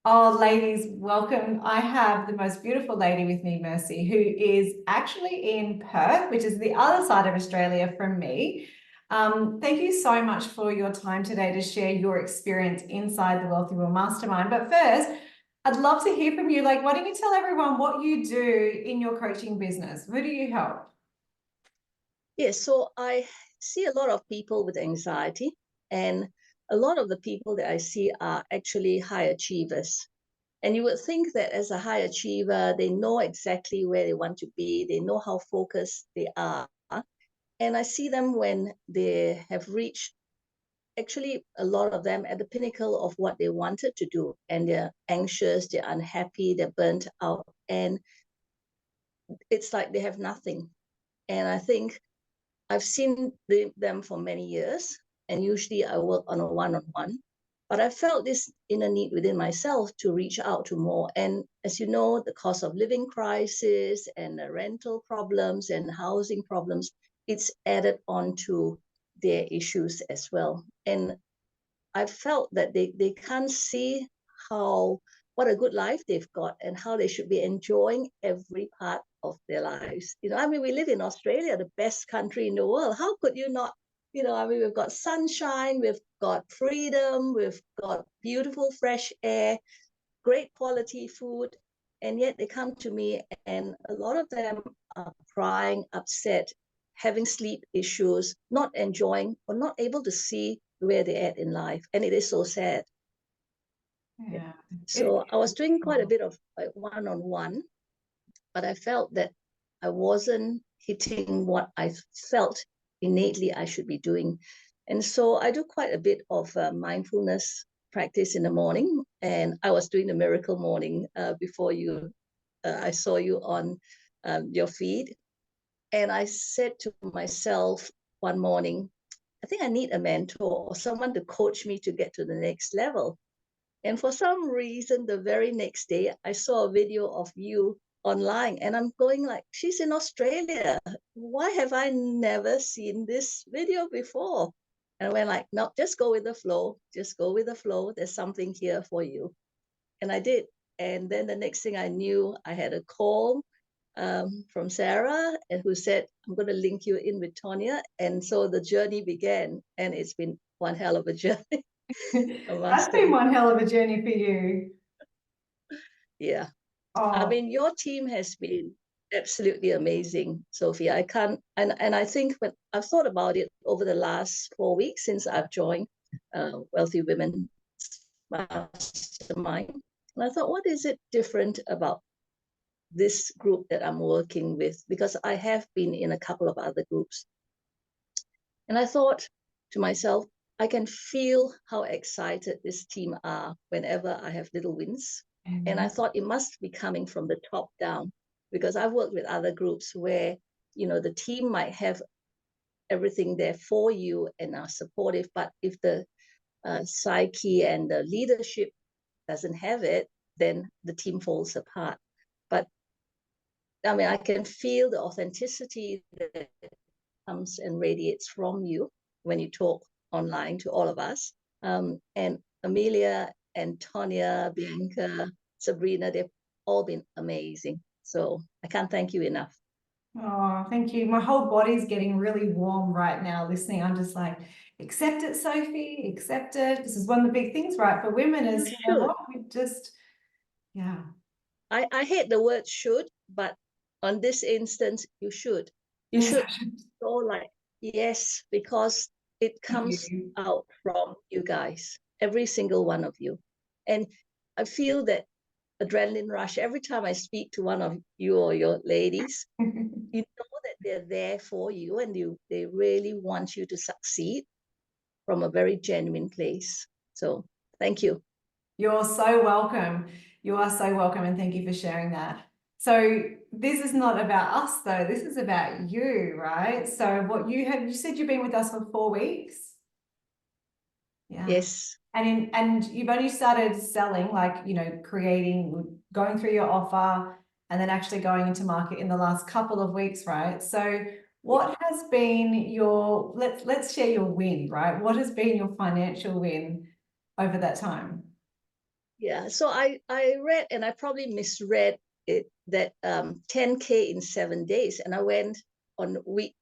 Oh, ladies, welcome. I have the most beautiful lady with me, Merci, who is actually in Perth, which is the other side of Australia from me. Thank you so much for your time today to share your experience inside the Wealthy Woman Mastermind. But first, I'd love to hear from you. Like, why don't you tell everyone what you do in your coaching business? Who do you help? Yes, so I see a lot of people with anxiety, and a lot of the people that I see are actually high achievers. And you would think that as a high achiever, they know exactly where they want to be, they know how focused they are. And I see them when they have reached, actually, a lot of them at the pinnacle of what they wanted to do, and they're anxious, they're unhappy, they're burnt out, and it's like they have nothing. And I think I've seen them for many years, and usually I work on a one-on-one. But I felt this inner need within myself to reach out to more. And as you know, the cost of living crisis and the rental problems and housing problems, it's added on to their issues as well. And I felt that they can't see how what a good life they've got and how they should be enjoying every part of their lives. I mean, we live in Australia, the best country in the world. How could you not? I mean, we've got sunshine, we've got freedom, we've got beautiful fresh air, great quality food, and yet they come to me, and a lot of them are crying, upset, having sleep issues, not enjoying or not able to see where they're at in life. And it is so sad. Yeah. Yeah. It, So I was doing quite a bit of like one-on-one, but I felt that I wasn't hitting what I felt innately I should be doing. And so I do quite a bit of mindfulness practice in the morning. And I was doing the miracle morning before I saw you on your feed. And I said to myself one morning, I think I need a mentor or someone to coach me to get to the next level. And for some reason, the very next day, I saw a video of you online, and I'm going like, she's in Australia. Why have I never seen this video before? And I went like, no, just go with the flow. Just go with the flow. There's something here for you. And I did. And then the next thing I knew, I had a call from Sarah, and who said, I'm going to link you in with Tonya. And so the journey began, and it's been one hell of a journey. A that's been mastermind. one hell of a journey for you. Yeah. I Oh, mean, your team has been absolutely amazing, Sophie. I can't, and I think when I've thought about it over the last 4 weeks since I've joined Wealthy Women Mastermind, and I thought, what is it different about this group that I'm working with? Because I have been in a couple of other groups, and I thought to myself, I can feel how excited this team are whenever I have little wins. And I thought it must be coming from the top down, because I've worked with other groups where, the team might have everything there for you and are supportive. But if the psyche and the leadership doesn't have it, then the team falls apart. But I mean, I can feel the authenticity that comes and radiates from you when you talk online to all of us. And Amelia and Tonya, Bianca, Sabrina, they've all been amazing. So I can't thank you enough. oh, thank you. My whole body's getting really warm right now listening. I'm just like, accept it, Sophie, accept it. This is one of the big things, right, for women You is, you know should. what, we just, yeah. I hate the word should, but on this instance, you should. You Yes, should go like, yes, because it thank comes you. out from you guys, every single one of you. And I feel that adrenaline rush every time I speak to one of you or your ladies. You know that they're there for you, and they really want you to succeed from a very genuine place. So thank you. You're so welcome. You are so welcome, and thank you for sharing that. So this is not about us though. This is about you, right? So what you said you've been with us for 4 weeks. Yeah. Yes. And you've only started selling, like, creating, going through your offer and then actually going into market in the last couple of weeks, right? So what has been your, let's share your win, right? What has been your financial win over that time? Yeah, so I read, and I probably misread it, that 10K in 7 days, and I went on week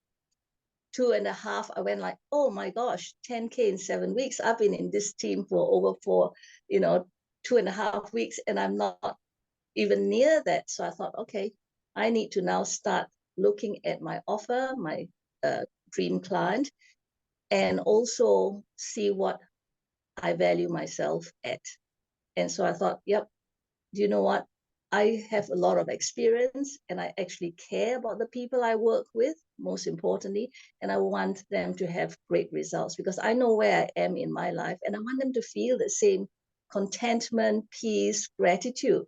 2.5. I went like, oh my gosh, 10K in 7 weeks. I've been in this team for over 2.5 weeks, and I'm not even near that. So I thought, okay, I need to now start looking at my offer, my dream client, and also see what I value myself at. And so I thought, yep, do you know what? I have a lot of experience, and I actually care about the people I work with, most importantly, and I want them to have great results because I know where I am in my life, and I want them to feel the same contentment, peace, gratitude.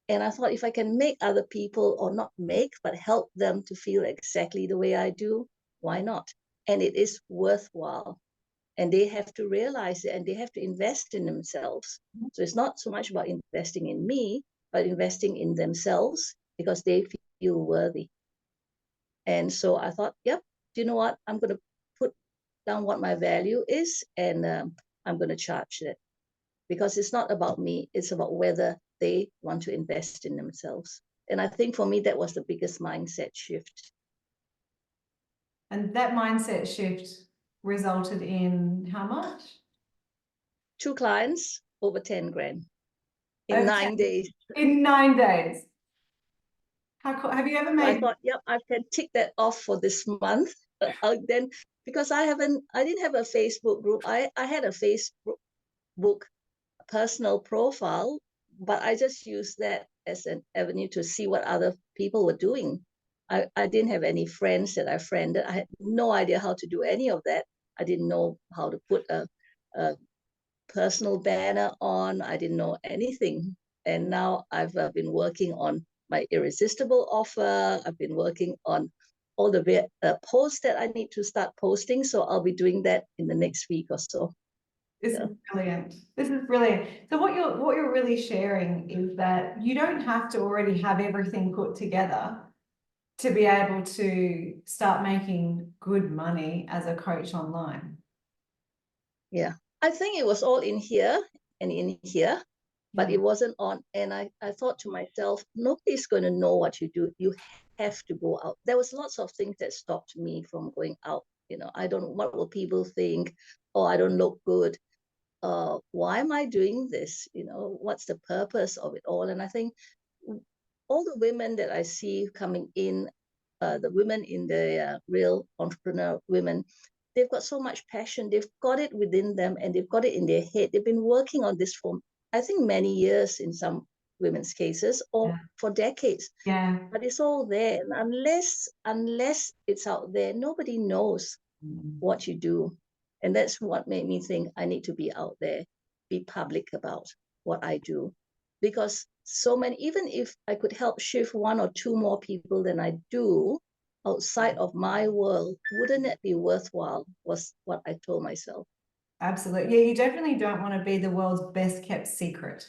And I thought, if I can make other people, or not make, but help them to feel exactly the way I do, why not? And it is worthwhile. And they have to realize it, and they have to invest in themselves. So it's not so much about investing in me, but investing in themselves because they feel worthy. And so I thought, yep, do you know what? I'm going to put down what my value is, and I'm going to charge it because it's not about me. It's about whether they want to invest in themselves. And I think for me, that was the biggest mindset shift. And that mindset shift resulted in how much? 2 clients, over 10 grand in Over 9 days. in 9 days. How cool. Have you ever So I made? thought, yep, I can tick that off for this month. Then, because I didn't have a Facebook group. I had a Facebook personal profile, but I just used that as an avenue to see what other people were doing. I didn't have any friends that I friended. I had no idea how to do any of that. I didn't know how to put a personal banner on. I didn't know anything. And now I've been working on my irresistible offer. I've been working on all the posts that I need to start posting. So I'll be doing that in the next week or so. This is brilliant. This is brilliant. So what you're really sharing is that you don't have to already have everything put together to be able to start making good money as a coach online. Yeah. I think it was all in here and in here, but Yeah. it wasn't on. And I thought to myself, nobody's going to know what you do. You have to go out. There was lots of things that stopped me from going out. I don't, what will people think? Oh, I don't look good. Why am I doing this? What's the purpose of it all? And I think all the women that I see coming in, the women in the real entrepreneur women, they've got so much passion. They've got it within them, and they've got it in their head. They've been working on this for, I think, many years in some women's cases, or for decades. Yeah. But it's all there. And unless it's out there, nobody knows what you do. And that's what made me think I need to be out there, be public about what I do. Because so many, even if I could help shift 1 or 2 more people than I do outside of my world, wouldn't it be worthwhile? Was what I told myself. Absolutely. Yeah, you definitely don't want to be the world's best kept secret,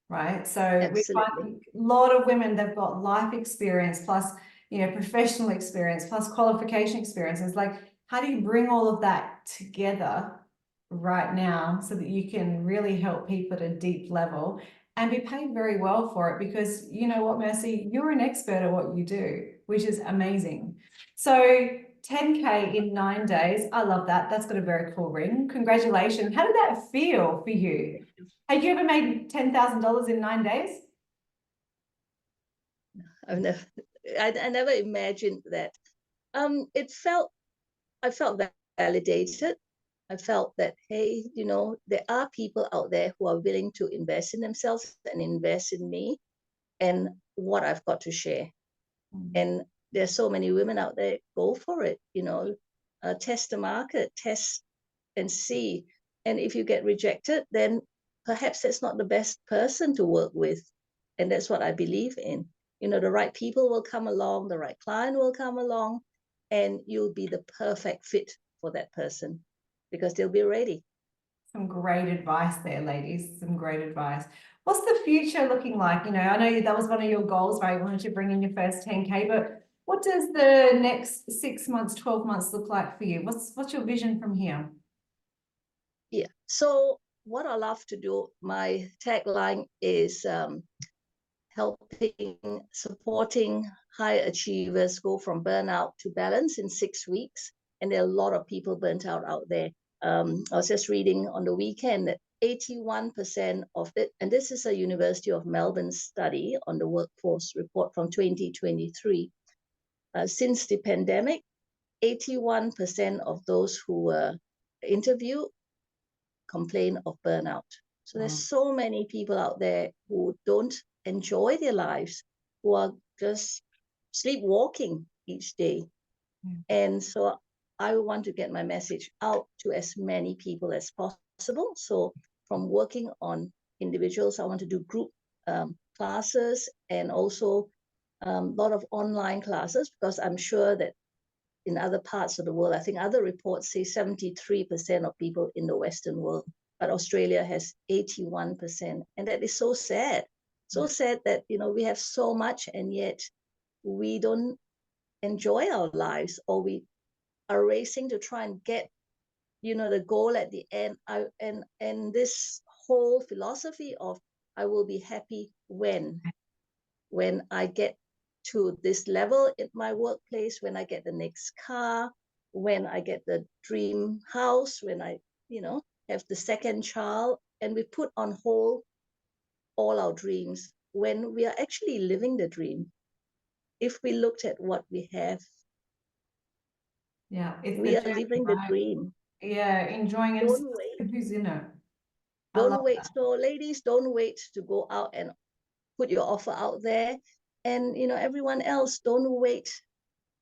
right? So we Absolutely. find a lot of women, they've got life experience plus, professional experience plus qualification experience. It's like, how do you bring all of that together right now so that you can really help people at a deep level and be paid very well for it? Because you know what, Merci, you're an expert at what you do, which is amazing. So 10K in 9 days. I love that. That's got a very cool ring. Congratulations. How did that feel for you? Have you ever made $10,000 in 9 days? I've never, I never imagined that. I felt validated. I felt that, hey, there are people out there who are willing to invest in themselves and invest in me and what I've got to share. And there's so many women out there, go for it, test the market, test and see. And if you get rejected, then perhaps that's not the best person to work with. And that's what I believe in. The right people will come along, the right client will come along, and you'll be the perfect fit for that person because they'll be ready. Some great advice there, ladies. Some great advice. What's the future looking like? I know that was one of your goals, right? You wanted to bring in your first 10K, but what does the next 6 months, 12 months look like for you? What's your vision from here? Yeah. So what I love to do, my tagline is supporting high achievers go from burnout to balance in 6 weeks. And there are a lot of people burnt out there. I was just reading on the weekend that 81% of it, and this is a University of Melbourne study on the workforce report from 2023. Since the pandemic, 81% of those who were interviewed complain of burnout. So there's so many people out there who don't enjoy their lives, who are just sleepwalking each day. And so I want to get my message out to as many people as possible. So from working on individuals, I want to do group classes and also a lot of online classes, because I'm sure that in other parts of the world, I think other reports say 73% of people in the Western world, but Australia has 81%. And that is so sad. So sad that, we have so much and yet we don't enjoy our lives, or we are racing to try and get, the goal at the end. And this whole philosophy of I will be happy when I get to this level in my workplace, when I get the next car, when I get the dream house, when I, have the second child, and we put on hold all our dreams when we are actually living the dream. If we looked at what we have, we are living the dream. Yeah, enjoying it. Don't wait. Who's in it? Don't wait. So ladies, don't wait to go out and put your offer out there. And, everyone else, don't wait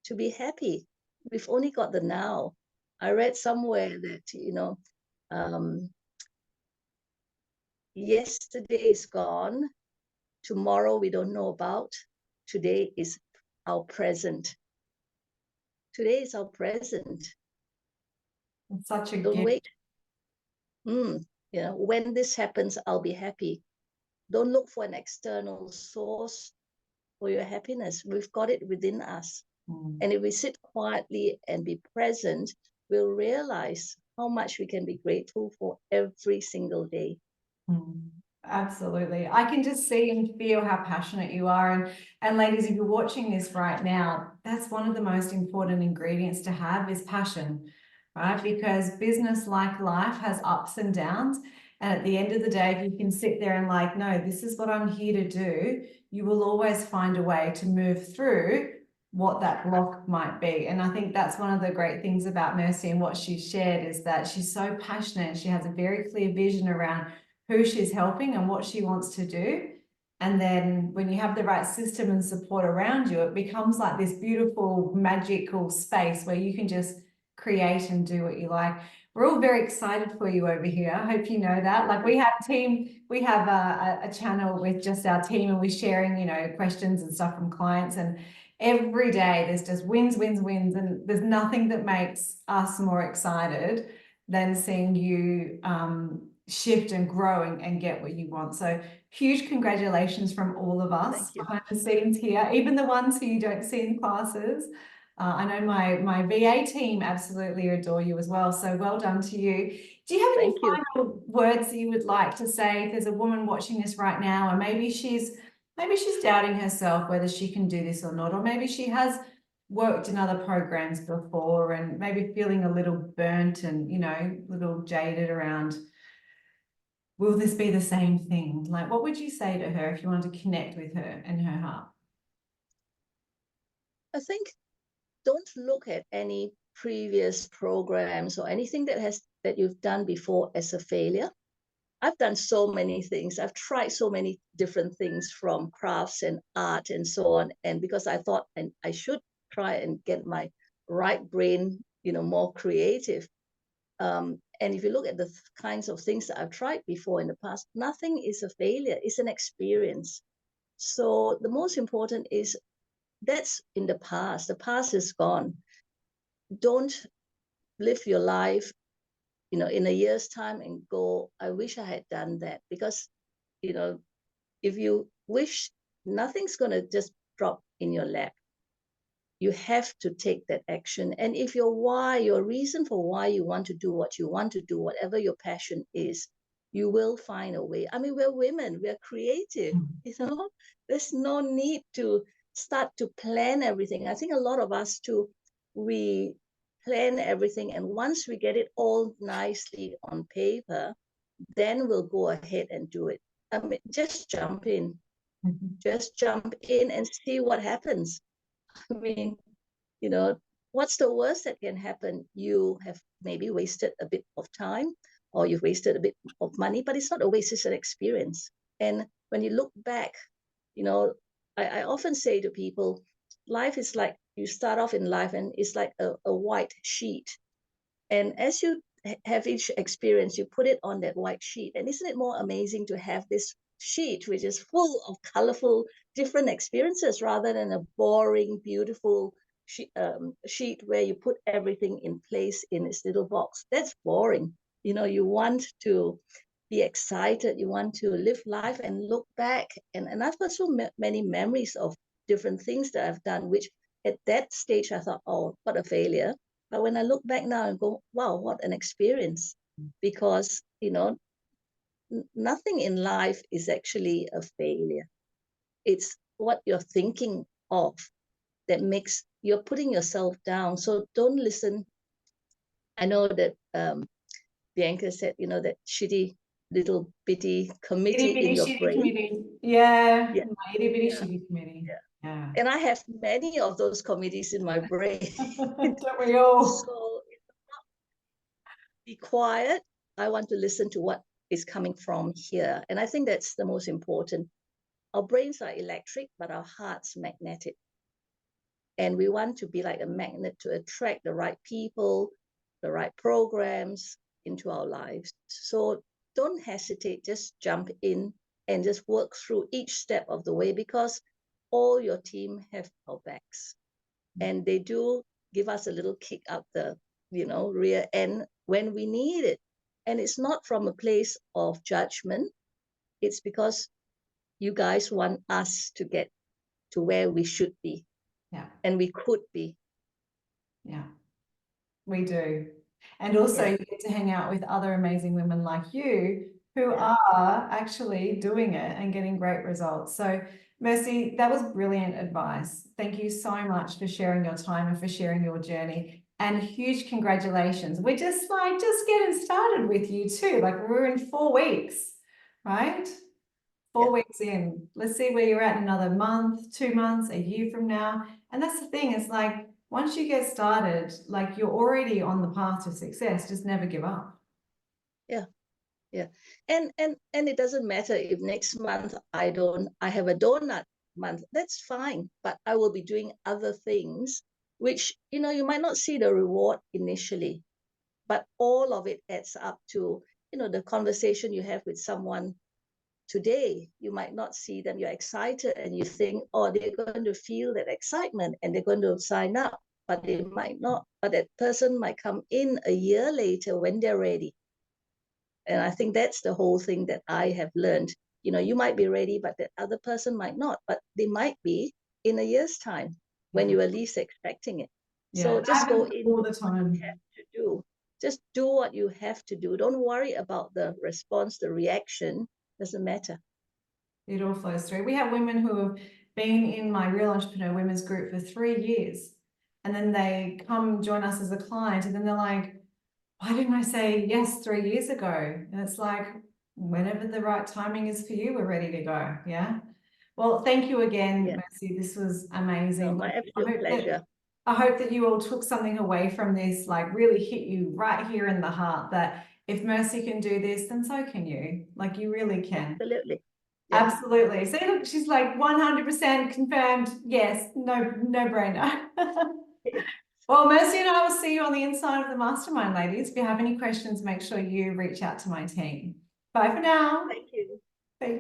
to be happy. We've only got the now. I read somewhere that, yesterday is gone. Tomorrow we don't know about. Today is our present. Today is our present. It's such a Don't gift. wait. When this happens, I'll be happy. Don't look for an external source for your happiness. We've got it within us. And if we sit quietly and be present, we'll realize how much we can be grateful for every single day. Absolutely. I can just see and feel how passionate you are. And ladies, if you're watching this right now, that's one of the most important ingredients to have is passion, right? Because business, like life, has ups and downs. And at the end of the day, if you can sit there and like, no, this is what I'm here to do, you will always find a way to move through what that block might be. And I think that's one of the great things about Merci and what she shared is that she's so passionate and she has a very clear vision around who she's helping and what she wants to do. And then when you have the right system and support around you, it becomes like this beautiful, magical space where you can just create and do what you like. We're all very excited for you over here. I hope you know that. Like we have a channel with just our team and we're sharing, questions and stuff from clients, and every day there's just wins. And there's nothing that makes us more excited than seeing you shift and grow and get what you want. So huge congratulations from all of us behind the scenes here, even the ones who you don't see in classes. I know my VA team absolutely adore you as well. So well done to you. Do you have any final words that you would like to say if there's a woman watching this right now and maybe she's doubting herself whether she can do this or not, or maybe she has worked in other programs before and maybe feeling a little burnt and, a little jaded around, will this be the same thing? Like, what would you say to her if you wanted to connect with her and her heart? I think don't look at any previous programs or anything that you've done before as a failure. I've done so many things. I've tried so many different things from crafts and art and so on. And because I thought and I should try and get my right brain, more creative. And if you look at the kinds of things that I've tried before in the past, nothing is a failure. It's an experience. So the most important is that's in the past. The past is gone. Don't live your life, in a year's time and go, I wish I had done that. Because, if you wish, nothing's going to just drop in your lap. You have to take that action. And if your reason for why you want to do what you want to do, whatever your passion is, you will find a way. I mean, we're women, we're creative, you know, there's no need to start to plan everything. I think a lot of us too, we plan everything, and once we get it all nicely on paper, then we'll go ahead and do it. I mean, just jump in, just jump in and see what happens. I mean, you know, what's the worst that can happen? You have maybe wasted a bit of time, or you've wasted a bit of money, but it's not a waste, it's an experience. And when you look back, you know, I often say to people, life is like, you start off in life and it's like a white sheet. And as you have each experience, you put it on that white sheet. And isn't it more amazing to have this sheet, which is full of colorful, different experiences, rather than a boring, beautiful sheet where you put everything in place in its little box? That's boring. You know, you want to be excited, you want to live life and look back. And I've got so many memories of different things that I've done, which at that stage I thought, oh, what a failure. But when I look back now and go, wow, what an experience. Because, you know, nothing in life is actually a failure. It's what you're thinking of that makes, you're putting yourself down. So don't listen. I know that Bianca said, you know, that shitty little bitty committee Itty bitty in your shitty brain. committee. Yeah, Yeah, my itty bitty yeah, shitty committee. yeah. Yeah. And I have many of those committees in my brain. Don't we all? So be quiet. I want to listen to what is coming from here. And I think that's the most important. Our brains are electric, but our heart's magnetic. And we want to be like a magnet to attract the right people, the right programs into our lives. So don't hesitate, just jump in and just work through each step of the way, because all your team have our backs. And they do give us a little kick up the, you know, rear end when we need it. And it's not from a place of judgment. It's because you guys want us to get to where we should be. Yeah. And we could be. Yeah, we do. And also Yeah. you get to hang out with other amazing women like you who Yeah. are actually doing it and getting great results. So Merci, that was brilliant advice. Thank you so much for sharing your time and for sharing your journey. And huge congratulations. We're just getting started with you too. Like we're in 4 weeks, right? 4 weeks in. Let's see where you're at in another month, 2 months, a year from now. And that's the thing, it's like once you get started, like you're already on the path to success. Just never give up. Yeah. Yeah. And it doesn't matter if next month I have a donut month. That's fine. But I will be doing other things which, you know, you might not see the reward initially, but all of it adds up to, you know, the conversation you have with someone today. You might not see them, you're excited and you think, oh, they're going to feel that excitement and they're going to sign up, but they might not. But that person might come in a year later when they're ready. And I think that's the whole thing that I have learned. You know, you might be ready, but that other person might not, but they might be in a year's time when you are least expecting it. Yeah, So it just go happens in all with the what you time. have to do. Just do what you have to do. Don't worry about the response, the reaction. Doesn't matter. It all flows through. We have women who have been in my Real Entrepreneur Women's group for 3 years. And then they come join us as a client. And then they're like, why didn't I say yes 3 years ago? And it's like, whenever the right timing is for you, we're ready to go. Yeah. Well, thank you again, Yeah. Merci. This was No, amazing. my absolute pleasure. I hope that you all took something away from this, like really hit you right here in the heart that if Merci can do this, then so can you. Like you really can. Absolutely. Yeah. Absolutely. See, look, she's like 100% confirmed. Yes, no brainer. Well, Mercy and I will see you on the inside of the mastermind, ladies. If you have any questions, make sure you reach out to my team. Bye for now.